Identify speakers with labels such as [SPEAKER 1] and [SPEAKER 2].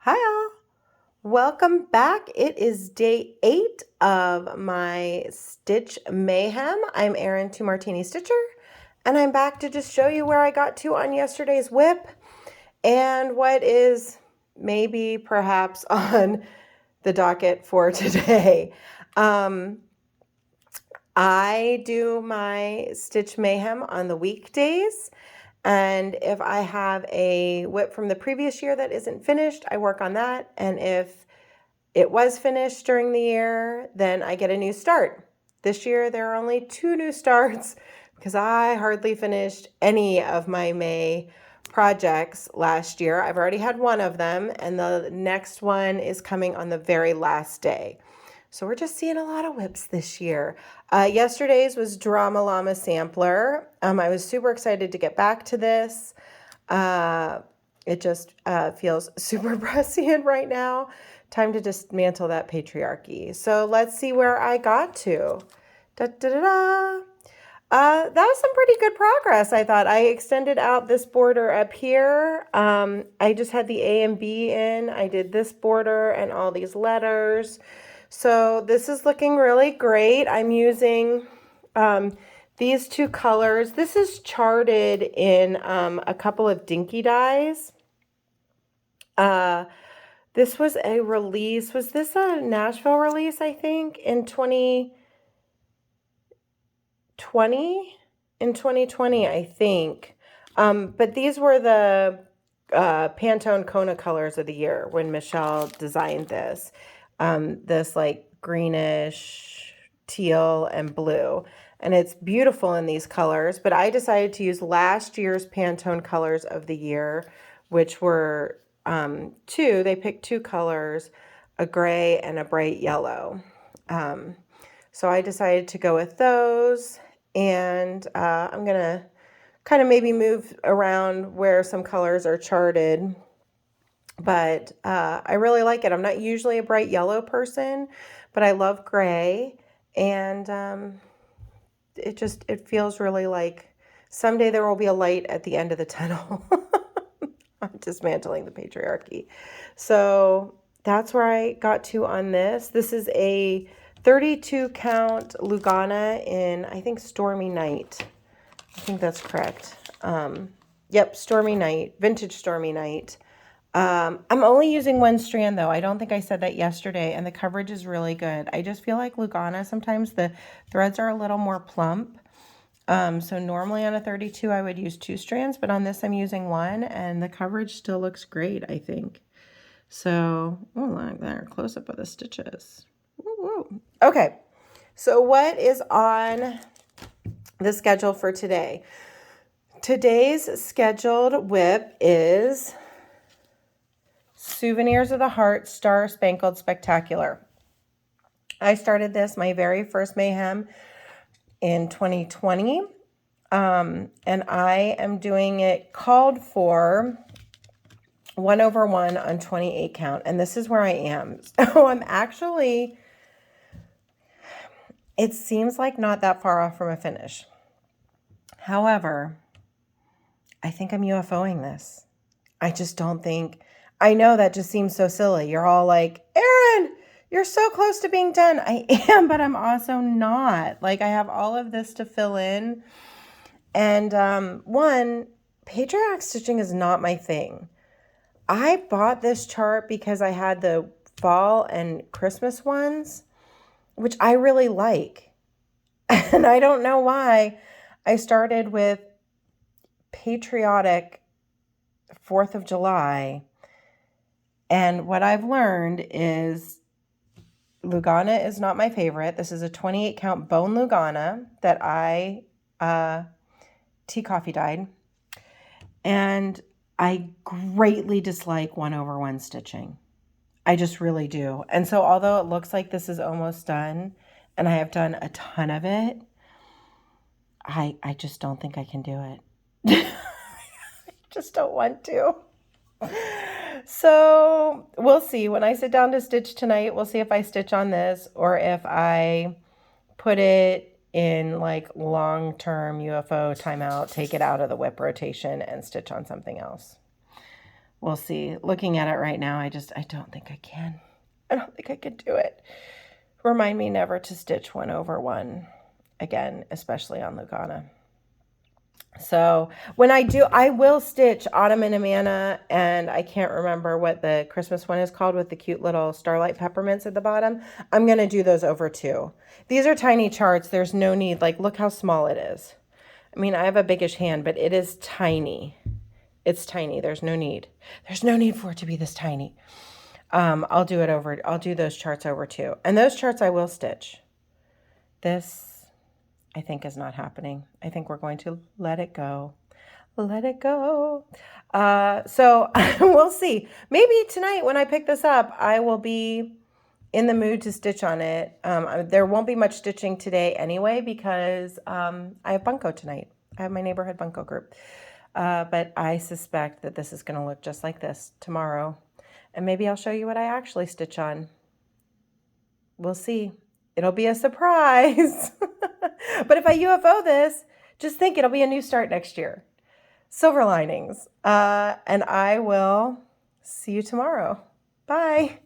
[SPEAKER 1] Hi, all. Welcome back. It is day 8 of my Stitch Mayhem. I'm Erin Two Martini Stitcher, and I'm back to just show you where I got to on yesterday's whip and what is maybe perhaps on the docket for today. I do my Stitch Mayhem on the weekdays. And if I have a whip from the previous year that isn't finished, I work on that. And if it was finished during the year, then I get a new start. This year, there are only 2 new starts because I hardly finished any of my May projects last year. I've already had one of them, and the next one is coming on the very last day. So we're just seeing a lot of whips this year. Yesterday's was Drama Llama Sampler. I was super excited to get back to this. It just feels super prescient right now. Time to dismantle that patriarchy. So let's see where I got to. Da, da, da, da. That was some pretty good progress, I thought. I extended out this border up here. I just had the A and B in. I did this border and all these letters. So this is looking really great. I'm using these 2 colors. This is charted in a couple of dinky dyes. This was a release. Was this a Nashville release, I think, in 2020? In 2020, I think. But these were the Pantone Kona colors of the year when Michelle designed this. This like greenish, teal, and blue. And it's beautiful in these colors. But I decided to use last year's Pantone colors of the year, which were 2. They picked 2 colors, a gray and a bright yellow. So I decided to go with those. And I'm going to kind of maybe move around where some colors are charted. But I really like it. I'm not usually a bright yellow person, but I love gray. And it feels really like someday there will be a light at the end of the tunnel. I'm dismantling the patriarchy. So that's where I got to on this. This is a 32 count Lugana in, I think, Stormy Night. I think that's correct. Yep, Stormy Night, vintage Stormy Night. I'm only using 1 strand though. I don't think I said that yesterday, and the coverage is really good. I just feel like Lugana, sometimes the threads are a little more plump. So normally on a 32, I would use 2 strands, but on this I'm using 1, and the coverage still looks great, I think. So, oh, look there, close up of the stitches. Woo-woo. Okay, so what is on the schedule for today? Today's scheduled whip is Souvenirs of the Heart Star Spangled Spectacular. I started this, my very first Mayhem, in 2020. And I am doing it called for 1/1 on 28 count. And this is where I am. So I'm actually, it seems like not that far off from a finish. However, I think I'm UFOing this. I just don't think, I know that just seems so silly. You're all like, Erin, you're so close to being done. I am, but I'm also not. Like, I have all of this to fill in. And patriarch stitching is not my thing. I bought this chart because I had the fall and Christmas ones, which I really like. And I don't know why I started with patriotic 4th of July. And what I've learned is Lugana is not my favorite. This is a 28 count bone Lugana that I tea coffee dyed. And I greatly dislike 1/1 stitching. I just really do. And so although it looks like this is almost done, and I have done a ton of it, I just don't think I can do it. I just don't want to. So we'll see. When I sit down to stitch tonight, we'll see if I stitch on this or if I put it in like long-term UFO timeout, take it out of the whip rotation and stitch on something else. We'll see. Looking at it right now, I don't think I can. I don't think I could do it. Remind me never to stitch 1 over 1 again, especially on Lugana. So when I do, I will stitch Autumn and Amana, and I can't remember what the Christmas one is called with the cute little starlight peppermints at the bottom. I'm going to do those over too. These are tiny charts. There's no need. Like, look how small it is. I mean, I have a biggish hand, but it is tiny. It's tiny. There's no need. There's no need for it to be this tiny. I'll do those charts over too. And those charts I will stitch. This, I think, is not happening. I think we're going to let it go. Let it go. So we'll see. Maybe tonight when I pick this up, I will be in the mood to stitch on it. There won't be much stitching today anyway because I have bunko tonight. I have my neighborhood bunko group. But I suspect that this is going to look just like this tomorrow. And maybe I'll show you what I actually stitch on. We'll see. It'll be a surprise. But if I UFO this, just think it'll be a new start next year. Silver linings. And I will see you tomorrow. Bye.